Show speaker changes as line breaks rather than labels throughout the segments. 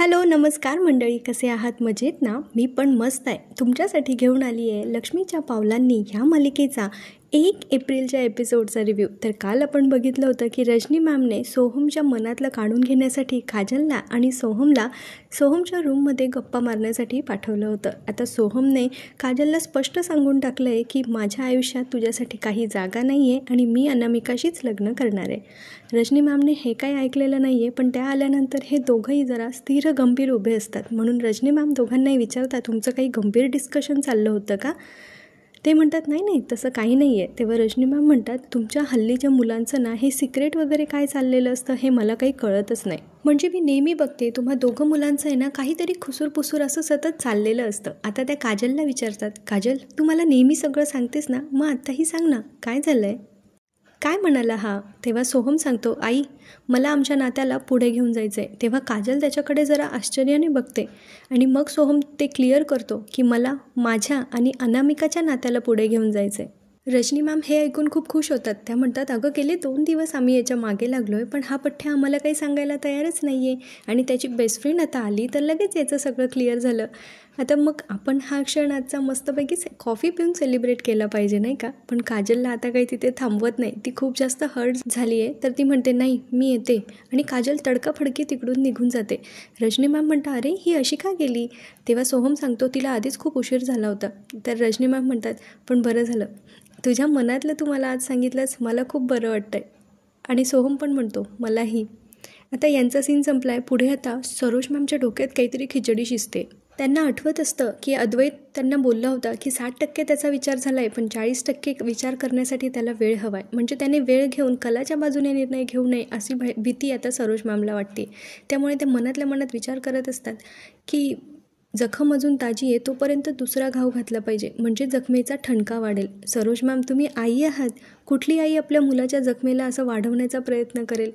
Hello, नमस्कार मंडळी. कसे आहात? मजेत ना? मी पण मस्त आहे. तुमच्यासाठी घेऊन आली आहे लक्ष्मीच्या पावलांनी ह्या मालिकेचा 1 एप्रिलच्या एपिसोडचा रिव्ह्यू. तर काल आपण बघितलं होतं की रजनी मॅमने सोहमच्या मनातलं काढून घेण्यासाठी काजलला आणि सोहमला सोहमच्या रूममध्ये गप्पा मारण्यासाठी पाठवलं होतं. आता सोहमने काजलला स्पष्ट सांगून टाकलं आहे की माझ्या आयुष्यात तुझ्यासाठी काही जागा नाही आहे आणि मी अनामिकाशीच लग्न करणार आहे. रजनी मॅमने हे काही ऐकलेलं नाही आहे, पण त्या आल्यानंतर हे दोघंही जरा स्थिर गंभीर उभे असतात. म्हणून रजनी मॅम दोघांनाही विचारतात, तुमचं काही गंभीर डिस्कशन चाललं होतं का? ते म्हणतात नाही नाही तसं काही नाही आहे. तेव्हा रजनी मॅम म्हणतात, तुमच्या हल्लीच्या मुलांचं ना हे सिक्रेट वगैरे काय चाललेलं असतं हे मला काही कळतच नाही. म्हणजे मी नेहमी बघते तुम्हा दोघं मुलांचं आहे ना काहीतरी खुसूर असं सतत चाललेलं असतं. आता त्या काजलला विचारतात, काजल तू मला नेहमी सगळं सांगतेस ना, मग आत्ताही सांग ना काय झालं आहे, काय म्हणाला हा? तेव्हा सोहम सांगतो, आई मला आमच्या नात्याला पुढे घेऊन जायचं आहे. तेव्हा काजल त्याच्याकडे जरा आश्चर्याने बघते आणि मग सोहम ते क्लिअर करतो की मला माझ्या आणि अनामिकाच्या नात्याला पुढे घेऊन जायचं आहे. रजनी मॅम हे ऐकून खूप खुश होतात. त्या म्हणतात, अगं गेले 2 दिवस आम्ही याच्या मागे लागलो आहे, पण हा पठ्ठ्या आम्हाला काही सांगायला तयारच नाही आहे आणि त्याची बेस्ट फ्रेंड आता आली तर लगेच याचं सगळं क्लिअर झालं. आता मग आपण हा क्षण आजचा मस्तपैकी कॉफी पिऊन सेलिब्रेट केला पाहिजे नाही का? पण काजलला आता काही तिथे थांबवत नाही. ती खूप जास्त हर्ट झाली आहे, तर ती म्हणते नाही मी येते आणि काजल तडकाफडकी तिकडून निघून जाते. रजनी मॅम म्हणतात, अरे ही अशी का गेली? तेव्हा सोहम सांगतो, तिला आधीच खूप उशीर झाला होता. तर रजनी मॅम म्हणतात, पण बरं झालं तुझ्या मनातलं तू मला आज सांगितलंस, मला खूप बरं वाटतं आहे. आणि सोहम पण म्हणतो मलाही. आता यांचा सीन संपला आहे. पुढे आता सरोज मॅमच्या डोक्यात काहीतरी खिचडी शिजते. त्यांना आठवत असतं की अद्वैत त्यांना बोलला होता की 60% त्याचा विचार झाला आहे, पण 40% विचार करण्यासाठी त्याला वेळ हवा आहे. म्हणजे त्याने वेळ घेऊन कलाच्या बाजूने निर्णय घेऊ नये अशी भीती आता सरोज मॅमला वाटते. त्यामुळे ते मनातल्या मनात विचार करत असतात की जखम अजून ताजी आहे तोपर्यंत दुसरा घाव घातला पाहिजे, म्हणजे जखमेचा ठणका वाढेल. सरोज मॅम तुम्ही आई आहात, कुठली आई आपल्या मुलाच्या जखमेला असं वाढवण्याचा प्रयत्न करेल?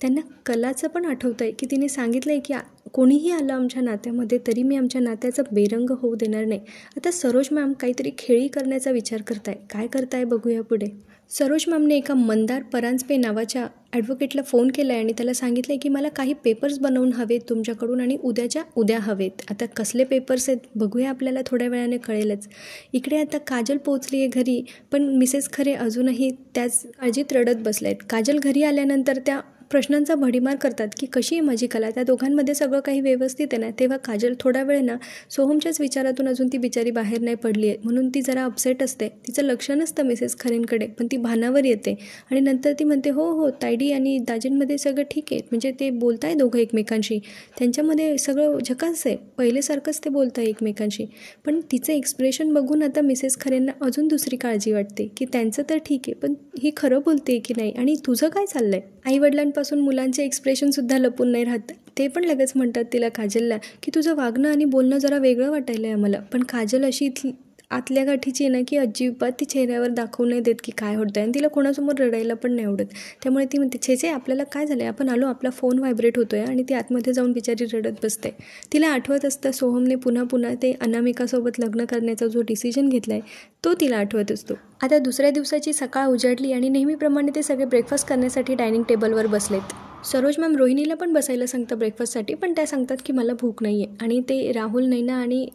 त्यांना कलाचं पण आठवतं आहे की तिने सांगितलं आहे की कोणीही आलं आमच्या नात्यामध्ये तरी मी आमच्या नात्याचा बेरंग होऊ देणार नाही. आता सरोज मॅम काहीतरी खेळी करण्याचा विचार करताय. काय करताय बघूया पुढे. सरोज मॅमने एका मंदार परांजपे नावाच्या ॲडव्होकेटला फोन केला आहे आणि त्याला सांगितलं आहे की मला काही पेपर्स बनवून हवेत तुमच्याकडून आणि उद्याच्या उद्या हवेत. आता कसले पेपर्स आहेत बघूया, आपल्याला थोड्या वेळाने कळेलच. इकडे आता काजल पोहोचली आहे घरी, पण मिसेस खरे अजूनही त्याच काळजीत रडत बसल्या आहेत. काजल घरी आल्यानंतर त्या प्रश्नांचा भडीमार करतात की कशी आहे माझी कला, त्या दोघांमध्ये सगळं काही व्यवस्थित आहे ना? तेव्हा काजल थोडा वेळ ना सोहमच्याच विचारातून अजून ती बिचारी बाहेर नाही पडली आहे म्हणून ती जरा अपसेट असते. तिचं लक्ष नसतं मिसेस खरेंकडे, पण ती भानावर येते आणि नंतर ती म्हणते हो तायडी आणि दाजींमध्ये सगळं ठीक आहे, म्हणजे ते बोलताय दोघं एकमेकांशी, त्यांच्यामध्ये सगळं झकास आहे, पहिलेसारखंच ते बोलताय एकमेकांशी. पण तिचं एक्सप्रेशन बघून आता मिसेस खरेंना अजून दुसरी काळजी वाटते की त्यांचं तर ठीक आहे, पण ही खरं बोलते की नाही आणि तुझं काय चाललं आहे? आईवडिलांपासून मुलांचे एक्सप्रेशनसुद्धा लपून नाही राहत. ते पण लगेच म्हणतात तिला काजलला की तुझं वागणं आणि बोलणं जरा वेगळं वाटायलं आहे आम्हाला. पण काजल अशी इथली आतल्या गाठीची आहे ना की अजिबात ती चेहऱ्यावर दाखवू नाही देत की काय होतं आहे आणि तिला कोणासमोर रडायला पण नाही आवडत. त्यामुळे ती म्हणते छे आपल्याला काय झालं आहे, आपण आलो, आपला फोन व्हायब्रेट होतो आहे आणि ती आतमध्ये जाऊन बिचारी रडत बसते. तिला आठवत असतं सोहमने पुन्हा ते अनामिकासोबत लग्न करण्याचा जो डिसिजन घेतला आहे तो तिला आठवत असतो. आता दुसऱ्या दिवसाची सकाळ उजाडली आणि नेहमीप्रमाणे ते सगळे ब्रेकफास्ट करण्यासाठी डायनिंग टेबलवर बसलेत. सरोज मॅम रोहिणीला पण बसायला सांगतं ब्रेकफास्टसाठी, पण त्या सांगतात की मला भूक नाही आहे आणि ते राहुल, नैना आणि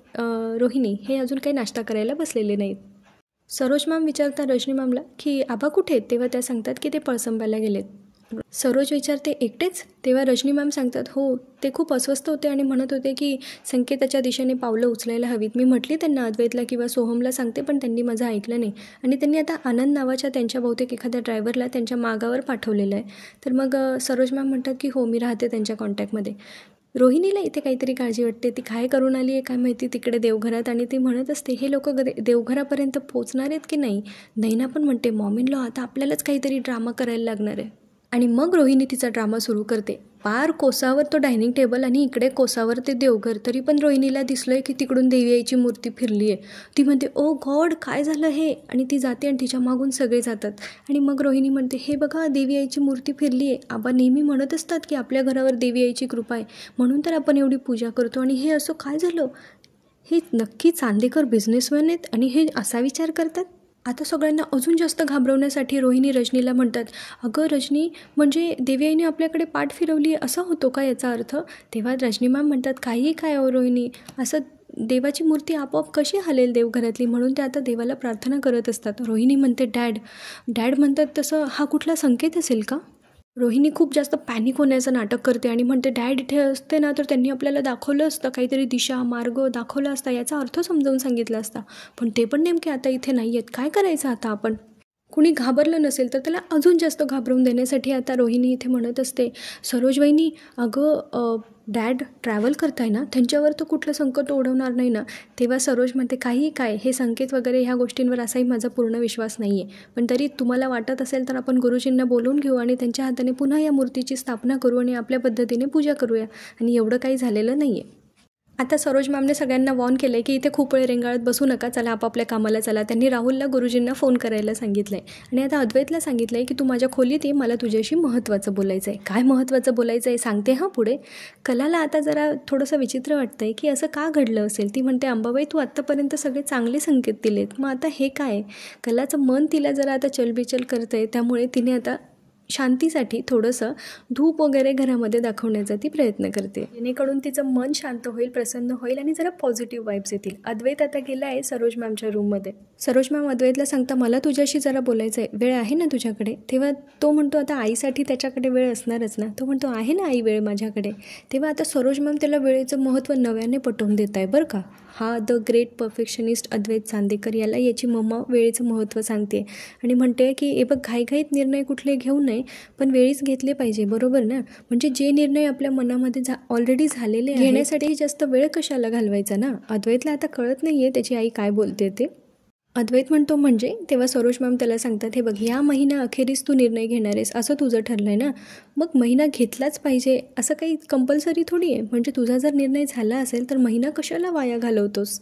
रोहिणी हे अजून काही नाश्ता करायला बसलेले नाहीत. सरोज मॅम विचारतात रजनी मॅमला की आबा कुठे आहेत? तेव्हा त्या सांगतात की ते पळसंब्याला गेलेत. सरोज विचारते एकटेच? तेव्हा रजनी मॅम सांगतात हो, ते खूप अस्वस्थ होते आणि म्हणत होते की संकेताच्या दिशेने पावलं उचलायला हवीत. मी म्हटली त्यांना अद्वैतला किंवा सोहमला सांगते, पण त्यांनी माझं ऐकलं नाही आणि त्यांनी आता आनंद नावाच्या त्यांच्या बहुतेक एखाद्या ड्रायव्हरला त्यांच्या मागावर पाठवलेलं आहे. तर मग सरोज मॅम म्हणतात की हो मी राहते त्यांच्या कॉन्टॅक्टमध्ये. रोहिणीला इथे काहीतरी काळजी वाटते, ती काय करून आली आहे काय माहिती तिकडे देवघरात, आणि ती म्हणत असते हे लोक देवघरापर्यंत पोचणार आहेत की नाही. नैना पण म्हणते मॉम इन लॉ आता आपल्यालाच काहीतरी ड्रामा करायला लागणार आहे. आणि मग रोहिणी तिचा ड्रामा सुरू करते. पार कोसावर तो डायनिंग टेबल आणि इकडे कोसावर ते देवघर, तरी पण रोहिणीला दिसलं की तिकडून देवी आईची मूर्ती फिरली आहे. ती म्हणते ओ गॉड काय झालं हे, आणि ती जाते आणि तिच्या मागून सगळे जातात. आणि मग रोहिणी म्हणते हे बघा देवी आईची मूर्ती फिरली आहे. आबा नेहमी म्हणत असतात की आपल्या घरावर देवी आईची कृपा आहे, म्हणून तर आपण एवढी पूजा करतो, आणि हे असं काय झालं? हे नक्की चांदेकर बिझनेसमॅन आहेत आणि हे असा विचार करतात. आता सगळ्यांना अजून जास्त घाबरवण्यासाठी रोहिणी रजनीला म्हणतात, अगं रजनी, म्हणजे देवी आईने आपल्याकडे पाठ फिरवली असा होतो का याचा अर्थ? तेव्हा रजनी मॅम म्हणतात, काही काय हो रोहिणी, असं देवाची मूर्ती आपोआप कशी हलेल देवघरातली, म्हणून ते आता देवाला प्रार्थना करत असतात. रोहिणी म्हणते, डॅड म्हणतात, तसं हा कुठला संकेत असेल का? रोहिणी खूप जास्त पॅनिक होण्याचं नाटक करते आणि म्हणते, डॅड इथे असते ना तर त्यांनी आपल्याला दाखवलं असतं, काहीतरी दिशा मार्ग दाखवला असता, याचा अर्थ समजावून सांगितला असता, पण ते पण नेमके आता इथे नाही आहेत. काय करायचं आता आपण? कुणी घाबरलं नसेल तर त्याला अजून जास्त घाबरवून देण्यासाठी आता रोहिणी इथे म्हणत असते, सरोज वहिनी, अगं डॅड ट्रॅव्हल करताय ना, त्यांच्यावर तर कुठलं संकट ओढवणार नाही ना? तेव्हा सरोज म्हणते, काही काय, हे संकेत वगैरे ह्या गोष्टींवर असाही माझा पूर्ण विश्वास नाही आहे, पण तरी तुम्हाला वाटत असेल तर आपण गुरुजींना बोलवून घेऊ आणि त्यांच्या हाताने पुन्हा या मूर्तीची स्थापना करू आणि आपल्या पद्धतीने पूजा करूया, आणि एवढं काही झालेलं नाही आहे. आता सरोज मॅमने सगळ्यांना वॉर्न केलं आहे की इथे खूप वेळ रेंगाळत बसू नका, चला आपापल्या कामाला चला. त्यांनी राहुलला गुरुजींना फोन करायला सांगितलं आहे आणि आता अद्वैतला सांगितलं आहे की तू माझ्या खोलीत ये, मला तुझ्याशी महत्त्वाचं बोलायचं आहे. काय महत्त्वाचं बोलायचं आहे सांगते हां पुढे. कलाला आता जरा थोडंसं विचित्र वाटतं आहे की असं का घडलं असेल. ती म्हणते, अंबाबाई, तू आत्तापर्यंत सगळे चांगले संकेत दिलेत, मग आता हे काय? कलाचं मन तिला जरा आता चलबिचल करतं आहे, त्यामुळे तिने आता शांतीसाठी थोडंसं धूप वगैरे घरामध्ये दाखवण्याचा ती प्रयत्न करते, जेणेकरून तिचं मन शांत होईल, प्रसन्न होईल आणि जरा पॉझिटिव्ह वाईब्स येतील. अद्वैत आता गेला आहे सरोज मॅमच्या रूममध्ये. सरोज मॅम अद्वैतला सांगता, मला तुझ्याशी जरा बोलायचं आहे, वेळ आहे ना तुझ्याकडे? तेव्हा तो म्हणतो, आता आईसाठी त्याच्याकडे वेळ असणारच ना. तो म्हणतो, आहे ना आई वेळ माझ्याकडे. तेव्हा आता सरोज मॅम त्याला वेळेचं महत्त्व नव्याने पटवून देत आहे बरं का. हा द ग्रेट परफेक्शनिस्ट अद्वैत चांदेकर याला याची मम्मा वेळेचं महत्त्व सांगते आणि म्हणते की हे बघ, घाईघाईत निर्णय कुठले घेऊ नये, पण वेळीच घेतले पाहिजे, बरोबर ना? म्हणजे जे निर्णय आपल्या मनामध्ये ऑलरेडी झालेले घेण्यासाठी जास्त वेळ कशाला घालवायचा ना. अद्वैतला आता कळत नाही आहे त्याची आई काय बोलते ते. अद्वैत म्हणतो, म्हणजे? तेव्हा सरोज मॅम त्याला सांगतात, हे बघ, ह्या महिना अखेरीस तू निर्णय घेणार आहेस असं तुझं ठरलं आहे ना, मग महिना घेतलाच पाहिजे असं काही कंपल्सरी थोडी आहे. म्हणजे तुझा जर निर्णय झाला असेल तर महिना कशाला वाया घालवतोस?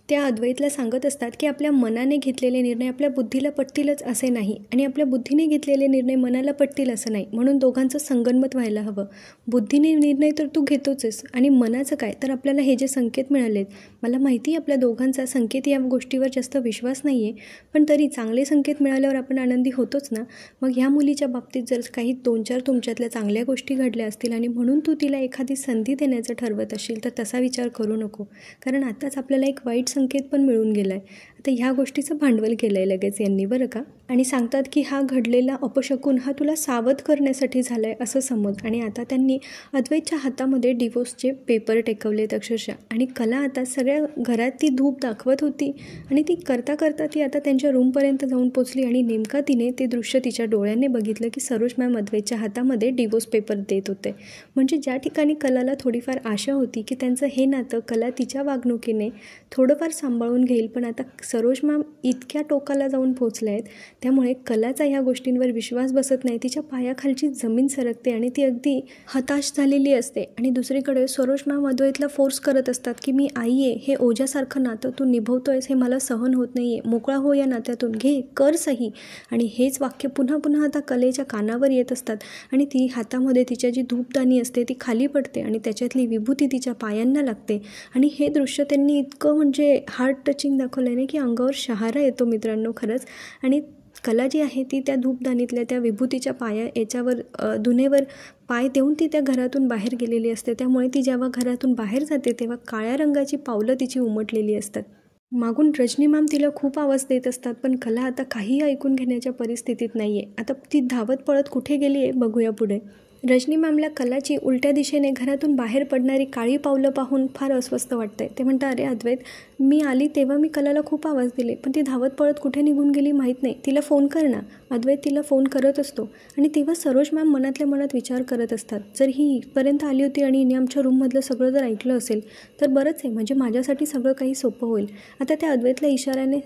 त्या अद्वैतला सांगत असतात की आपल्या मनाने घेतलेले निर्णय आपल्या बुद्धीला पटतीलच असे नाही, आणि आपल्या बुद्धीने घेतलेले निर्णय मनाला पटतील असं नाही, म्हणून दोघांचं संगनमत व्हायला हवं. बुद्धीने निर्णय तर तू घेतोच आहेस, आणि मनाचं काय, तर आपल्याला हे जे संकेत मिळालेत, मला माहिती आहे आपल्या दोघांचा संकेत या गोष्टीवर जास्त विश्वास नाही आहे, पण तरी चांगले संकेत मिळाल्यावर आपण आनंदी होतोच ना. मग ह्या मुलीच्या बाबतीत जर काही 2-4 तुमच्यातल्या चांगल्या गोष्टी घडल्या असतील आणि म्हणून तू तिला एखादी संधी देण्याचं ठरवत असशील तर तसा विचार करू नको, कारण आताच आपल्याला एक वाईट संकेत पण मिळून गेला आहे. आता ह्या गोष्टीचं भांडवल केलं आहे लगेच यांनी बरं का. आणि सांगतात की हा घडलेला अपशकून हा तुला सावध करण्यासाठी झाला आहे असं समज. आणि आता त्यांनी अद्वैतच्या हातामध्ये डिवोर्सचे पेपर टेकवलेत अक्षरशः, आणि कला आता सगळ्या घरात ती धूप दाखवत होती आणि ती करता करता ती आता त्यांच्या रूमपर्यंत जाऊन पोचली आणि नेमका तिने ते दृश्य तिच्या डोळ्यांनी बघितलं की सरोज मॅम अद्वैतच्या हातामध्ये डिवोर्स पेपर देत होते. म्हणजे ज्या ठिकाणी कलाला थोडीफार आशा होती की त्यांचं हे नातं कला तिच्या वागणुकीने थोडंफार सांभाळून घेईल, पण आता सरोज मॅम इतक्या टोकाला जाऊन पोचल्या आहेत, त्यामुळे कलाचा ह्या गोष्टींवर विश्वास बसत नाही, तिच्या पायाखालची जमीन सरकते आणि ती अगदी हताश झालेली असते. आणि दुसरीकडे सरोज मॅम अद्वैतला फोर्स करत असतात की मी आई आहे, हे ओझ्यासारखं नातं तू निभवतोयस, हे मला सहन होत नाही आहे, मोकळा हो या नात्यातून, घे, कर सही. आणि हेच वाक्य पुन्हा पुन्हा आता कलेच्या कानावर येत असतात आणि ती हातामध्ये तिच्या जी धूपदाणी असते ती खाली पडते आणि त्याच्यातली विभूती तिच्या पायांना लागते. आणि हे दृश्य त्यांनी इतकं म्हणजे हार्ट टचिंग दाखवलं आहे की अंगावर शहारा येतो मित्रांनो खरंच. आणि कला जी आहे ती त्या धूपदानीतल्या त्या विभूतीच्या याच्यावर धुनेवर पाय देऊन ती त्या घरातून बाहेर गेलेली असते. त्यामुळे ती जेव्हा घरातून बाहेर जाते तेव्हा काळ्या रंगाची पावलं तिची उमटलेली असतात. मागून रजनी मॅम तिला खूप आवाज देत असतात, पण कला आता काहीही ऐकून घेण्याच्या परिस्थितीत नाही आहे. आता ती धावत पळत कुठे गेली आहे बघूया पुढे. रजनी मॅमला कलाची उलट्या दिशेने घरातून बाहेर पडणारी काळी पावलं पाहून फार अस्वस्थ वाटतंय. ते म्हणतात, अरे अद्वैत, मी आली तेव्हा मी कलाला खूप आवाज दिले, पण ती धावत पळत कुठे निघून गेली माहीत नाही, तिला फोन कर ना. अद्वैत तिला फोन करत असतो आणि तेव्हा सरोज मॅम मनातल्या मनात विचार करत असतात, जर ही इथपर्यंत आली होती आणि हिने आमच्या रूममधलं सगळं जर ऐकलं असेल तर बरंच आहे, म्हणजे माझ्यासाठी सगळं काही सोपं होईल. आता त्या अद्वैतला इशाऱ्याने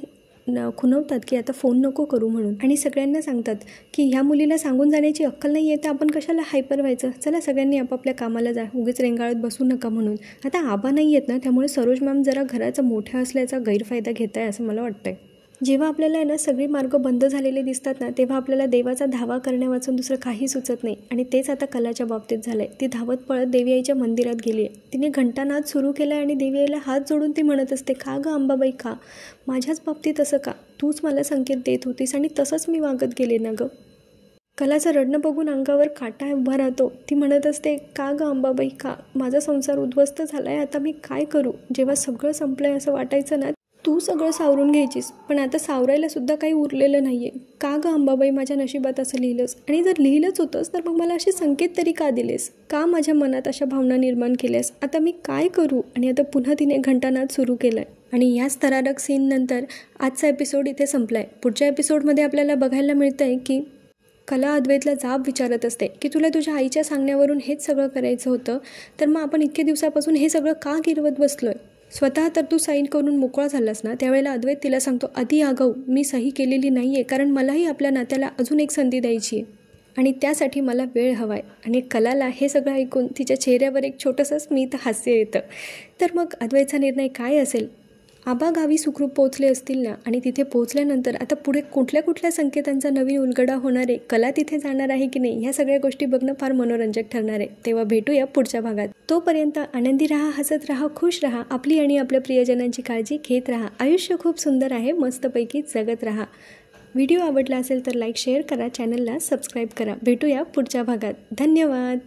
खुणवतात की आता फोन नको करू म्हणून, आणि सगळ्यांना सांगतात की ह्या मुलीला सांगून जाण्याची अक्कल नाही आहे तर आपण कशाला हायपर व्हायचं, चला सगळ्यांनी आपापल्या कामाला जा, उगीच रेंगाळत बसू नका म्हणून. आता आबा नाही आहेत ना, त्यामुळे सरोज मॅम जरा घराचा मोठ्या असल्याचा गैरफायदा घेत आहे असं मला वाटतंय. जेव्हा आपल्याला आहे ना सगळे मार्ग बंद झालेले दिसतात ना, तेव्हा आपल्याला देवाचा धावा करण्यावाचून दुसरं काही सुचत नाही. आणि तेच आता कलाच्या बाबतीत झालं आहे. ती धावत पळत देवी आईच्या मंदिरात गेली आहे. तिने घंटानाद सुरू केला आहे आणि देवी आईला हात जोडून ती म्हणत असते, का गं अंबाबाई का? माझ्याच बाबतीत असं का? तूच मला संकेत देत होतीस आणि तसंच मी वागत गेले ना गं. कलाचं रडणं बघून अंगावर काटा उभा राहतो. ती म्हणत असते, का गं अंबाबाई का? माझा संसार उद्ध्वस्त झाला आहे, आता मी काय करू? जेव्हा सगळं संपलं आहे असं वाटायचं ना, तू सगळं सावरून घ्यायचीस, पण आता सावरायला सुद्धा काही उरलेलं नाही आहे. का गं अंबाबाई माझ्या नशिबात असं लिहिलंस? आणि जर लिहिलंच होतंस तर मग मला असे संकेत तरी का दिलेस? का माझ्या मनात अशा भावना निर्माण केल्यास? आता मी काय करू? आणि आता पुन्हा तिने घंटानाद सुरू केला आहे. आणि याच थरारक सीननंतर आजचा एपिसोड इथे संपला आहे. पुढच्या एपिसोडमध्ये आपल्याला बघायला मिळतं आहे की कला अद्वैतला जाब विचारत असते की तुला तुझ्या आईच्या सांगण्यावरून हेच सगळं करायचं होतं, तर मग आपण इतके दिवसापासून हे सगळं का गिरवत बसलो आहे? स्वतः तर तू साईन करून मोकळा झालास ना. त्यावेळेला अद्वैत तिला सांगतो, आधी आगाऊ मी सही केलेली नाही आहे, कारण मलाही आपल्या नात्याला अजून एक संधी द्यायची आहे आणि त्यासाठी मला वेळ हवा आहे. आणि कलाला हे सगळं ऐकून तिच्या चेहऱ्यावर एक छोटंसं स्मित हास्य येतं. तर मग अद्वैतचा निर्णय काय असेल? आबा गावी सुखरूप पोहोचले असतील ना, आणि तिथे पोहोचल्यानंतर आता पुढे कुठल्या कुठल्या संकेतांचा नवीन उलगडा होणार आहे, कला तिथे जाणार आहे की नाही, ह्या सगळ्या गोष्टी बघणं फार मनोरंजक ठरणार आहे. तेव्हा भेटूया पुढच्या भागात. तोपर्यंत आनंदी राहा, हसत राहा, खुश राहा, आपली आणि आपल्या प्रियजनांची काळजी घेत राहा. आयुष्य खूप सुंदर आहे, मस्तपैकी जगत राहा. व्हिडिओ आवडला असेल तर लाईक शेअर करा, चॅनलला सबस्क्राईब करा. भेटूया पुढच्या भागात. धन्यवाद.